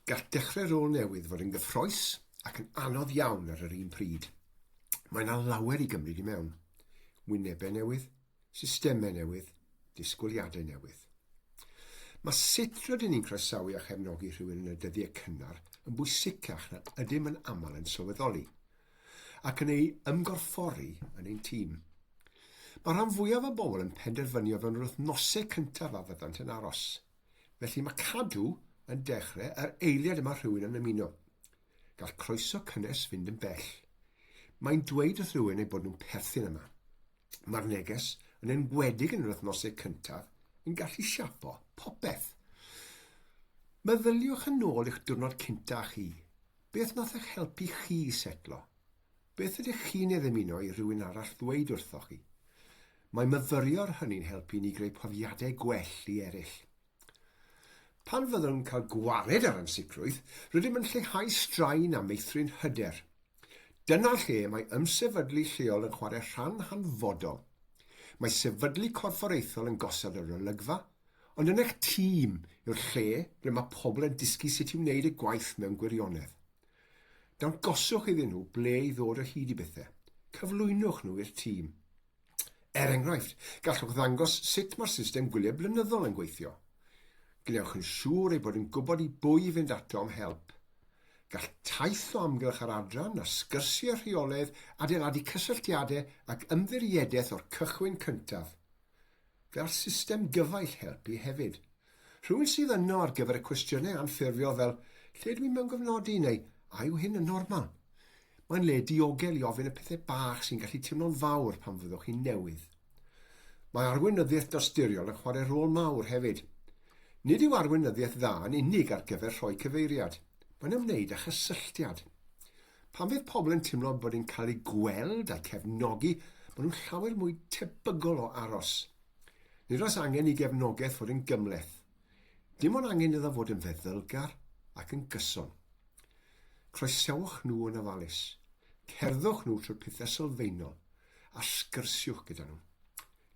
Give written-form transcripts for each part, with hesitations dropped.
Gall dechrau rôl newydd fod yn gyffroes ac yn anodd iawn ar yr un pryd. Mae yna lawer i gymryd i mewn. Wynebau newydd, systemau newydd, disgwyliadau newydd. Mae sut rydyn ni'n croesawu a chefnogi rhywun yn y dyddiau cynnar yn bwysicach na ydym yn aml yn sylweddoli, ac yn ei ymgorffori yn ein tîm. Mae rhan fwyaf o bobl yn penderfynu o fewn yr wythnosau cyntaf a fyddant yn aros. Felly mae cadw yn dechrau yr eiliad yma rhywun yn ymuno. Gall croeso cynnes fynd yn bell. Mae'n dweud wrth rhywun ei bod nhw'n perthyn yma. Mae'r neges yn enwedig yn yr wythnosau cyntaf yn gallu siapo popeth. Meddyliwch yn ôl i'ch diwrnod cynta chi. Beth nath eich helpu chi setlo? Beth ydych chi'n ei ddymuno i rhywun arall ddweud wrthoch chi? Mae myfyriwr hynny'n helpu ni greu profiadau gwell i eraill. Pan fyddwn yn cael gwared ar ansicrwydd, rydym yn lleihau straen a meithrin hyder. Dyna lle mae ymsefydlu lleol yn chwarae rhan hanfodol. Mae sefydlu corfforaethol yn gosod yr olygfa, ond yn eich tîm yw'r lle ble mae pobl yn dysgu sut i wneud y gwaith mewn gwirionedd. Dangoswch iddyn nhw ble i ddod o hyd i bethau. Cyflwynwch nhw i'r tîm. Enghraifft, gallwch ddangos sut mae'r system gwyliau blynyddol yn gweithio. Gwnewch yn siŵr ei bod yn gwybod i bwy i fynd ato am help. Gall taith o amgylch yr adran a sgyrsiau rheolaidd adeiladu cysylltiadau ac ymddiriediaeth o'r cychwyn cyntaf. Gall system gyfaill helpu hefyd. Rhywun sydd yno ar gyfer y cwestiynau anffurfiol fel lle dwi'n mewn gofnodi neu a yw hyn yn normal? Mae'n le diogel i ofyn y pethau bach sy'n gallu teimlo'n fawr pan fyddwch chi'n newydd. Mae arweinyddiaeth dosturiol yn chwarae rôl mawr hefyd. Nid yw arweinyddiaeth dda yn unig ar gyfer rhoi cyfeiriad. Mae'n ymwneud â chysylltiad. Pan fydd pobl yn teimlo bod yn cael ei gweld a cefnogi, maen nhw'n llawer mwy tebygol o aros. Nid oes angen i gefnogaeth fod yn gymleth. Dim ond angen iddo fod yn feddylgar ac yn gyson. Croesawch nhw yn ofalus. Cerddwch nhw trwy'r pethau sylfaenol a sgyrsiwch gyda nhw.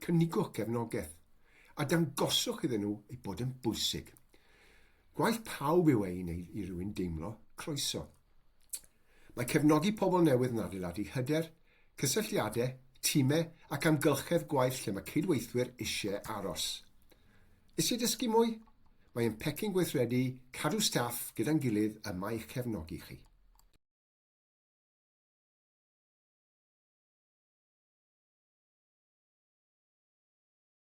Cynigwch gefnogaeth a dangoswch iddyn nhw ei bod yn bwysig. Gwaith pawb yw ei wneud i rywun deimlo croeso. Mae cefnogi pobl newydd yn adeiladu hyder, cysylltiadau, tîmau ac amgylchedd gwaith lle mae cydweithwyr eisiau aros. Eisiau dysgu mwy? Mae yn Pecyn gweithredu cadw staff gyda'n gilydd yma i'ch cefnogi chi.